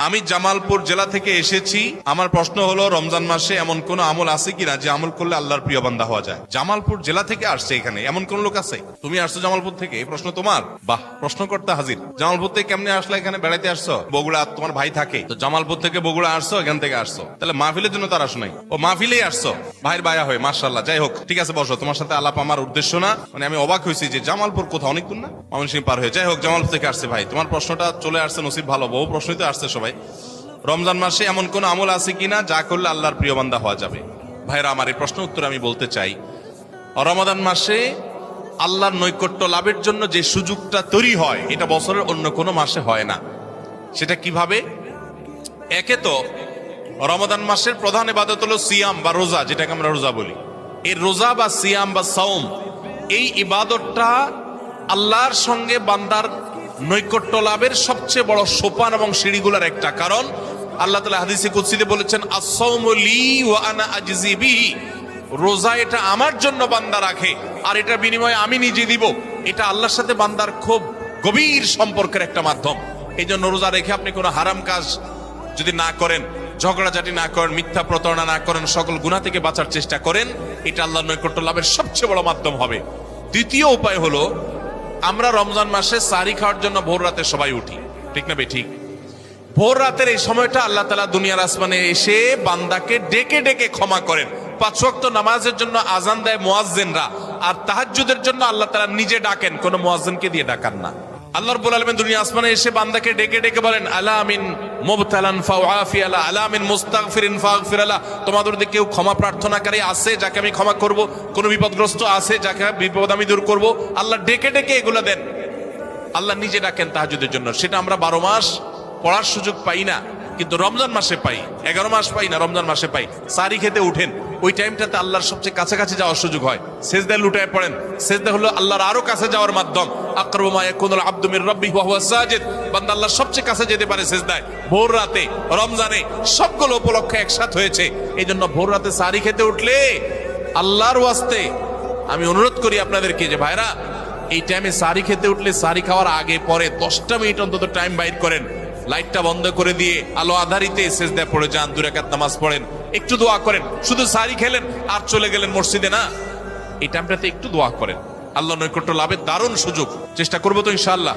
আমি জামালপুর জেলা থেকে এসেছি। আমার প্রশ্ন হলো, রমজান মাসে এমন কোন আমল আছে কিনা যে আমল করলে আল্লাহর প্রিয় বান্দা হওয়া যায়? জামালপুর জেলা থেকে আসছে, এখানে এমন কোন লোক আছে? তুমি আসছো জামালপুর থেকে, এই প্রশ্ন তোমার? বাহ, প্রশ্ন করতে হাজির। জামালপুর থেকে কেমনে আসলে? এখানে বেড়াইতে আসছো? বগুড়া তোমার ভাই থাকে তো, জামালপুর থেকে বগুড়া আসছো, এখান থেকে আসছো, তাহলে মাহফিলের জন্য তার আসো নাই? ও মাহফিলেই আসছো, ভাইয়ের বায়া হয়ে, মাশাআল্লাহ। যাই হোক, ঠিক আছে, বসো। তোমার সাথে আলাপ আমার উদ্দেশ্য না, মানে আমি অবাক হয়েছি যে জামালপুর কোথাও, অনেক দূর না, ময়মনসিংহ পার হয়ে। যাই হোক, জামালপুর থেকে আসছে ভাই, তোমার প্রশ্নটা চলে আসছে, নসিব ভালো। বহু প্রশ্নই তো আসছে সবাই। রমজান মাসে এমন কোন আমল আছে কিনা যা করলে আল্লাহর প্রিয় বান্দা হওয়া যাবে? ভাইরা আমার, এই প্রশ্ন উত্তর আমি বলতে চাই, রমাদান মাসে আল্লাহর নৈকট্য লাভের জন্য যে সুযোগটা তৈরি হয়, এটা বছরের অন্য কোনো মাসে হয় না। সেটা কিভাবে? একে তো রমাদান মাসের প্রধান ইবাদত হলো সিয়াম বা রোজা, যেটাকে আমরা রোজা বলি। এই রোজা বা সিয়াম বা সাওম, এই ইবাদতটা আল্লাহর সঙ্গে বান্দার নৈকট্য লাভের সবচেয়ে বড় সোপান এবং সিঁড়িগুলোর একটা। কারণ আল্লাহ তাআলা হাদিসে কুদসিতে বলেছেন, আস-সাওমু লি ওয়া আনা আজজি বিহি। রোজা এটা আমার জন্য বান্দা রাখে, আর এটা বিনিময়ে আমি নিজে দিব। এটা আল্লাহর সাথে বান্দার খুব গভীর সম্পর্কের একটা মাধ্যম। এই জন্য রোজা রেখে আপনি কোনো হারাম কাজ যদি না করেন, ঝগড়াঝাটি না করেন, মিথ্যা প্রতারণা না করেন, সকল গুনাহ থেকে বাঁচার চেষ্টা করেন, এটা আল্লাহর নৈকট্য লাভের সবচেয়ে বড় মাধ্যম হবে। দ্বিতীয় উপায় হলো, আমরা রমজান মাসে সাহরি খাওয়ার জন্য ভোর রাতে সবাই উঠি, ঠিক না ঠিক? ভোর রাতের এই সময়টা আল্লাহ তাআলা দুনিয়ার আসমানে এসে বান্দাকে ডেকে ডেকে ক্ষমা করেন। 5 ওয়াক্ত নামাজের জন্য আজান দেয় মুয়াজ্জিনরা, আর তাহাজ্জুদের জন্য আল্লাহ তাআলা নিজে ডাকেন, কোনো মুয়াজ্জিনকে দিয়ে ডাকান না। আল্লাহ রাব্বুল আলামিন দুনিয়া আসমানে এসে বান্দাকে ডেকে ডেকে বলেন, আলা মিন মুবতালান ফাউআফি আলা, আলা মিন মুস্তাগফিরিন ফাগফির আলা। তোমাদের মধ্যে কেউ ক্ষমা প্রার্থনাকারী আছে যাকে আমি ক্ষমা করব? কোন বিপদগ্রস্ত আছে যাকে বিপদ আমি দূর করব? আল্লাহ ডেকে ডেকে এগুলো দেন। আল্লাহ নিজে ডাকেন তাহাজ্জুদের জন্য। সেটা আমরা 12 মাস পড়ার সুযোগ পাই না, কিন্তু রমজান মাসে পাই। 11 মাস পাই না, রমজান মাসে পাই। সাহরি খেতে উঠেন, ওই টাইমটাতে আল্লাহর সবচেয়ে কাছাকাছি যাওয়ার সুযোগ হয়। সেজদায় লুটায় পড়েন। সেজদা হলো আল্লাহর আরো কাছে যাওয়ার মাধ্যম। আকরাবু মা ইয়াকুনুল আবদু মির রাব্বিহি ওয়া হুয়া সাজিদ। বান্দা আল্লাহর সবচেয়ে কাছে যেতে পারে সেজদায়, ভোর রাতে, রমজানে। সবগুলো উপলক্ষে একসাথে হয়েছে। এই জন্য ভোর রাতে সাহরি খেতে উঠলে আল্লাহর ওয়াস্তে আমি অনুরোধ করি আপনাদেরকে যে ভাইরা, এই টাইমে সাহরি খেতে উঠলে সাহরি খাওয়ার আগে পরে 10টা মিনিট অন্তত টাইম বাইর করেন। লাইটটা বন্ধ করে দিয়ে আলো আধারিতে সেজদায় পড়ে যান, 2 রাকাত নামাজ পড়েন, একটু দোয়া করেন। শুধু সাহরি খেলেন আর চলে গেলেন মসজিদে না, এই টাইমটাতে একটু দোয়া করেন। আল্লাহ নৈকট্য লাভের দারুণ সুযোগ। চেষ্টা করবো তো ইনশাআল্লাহ।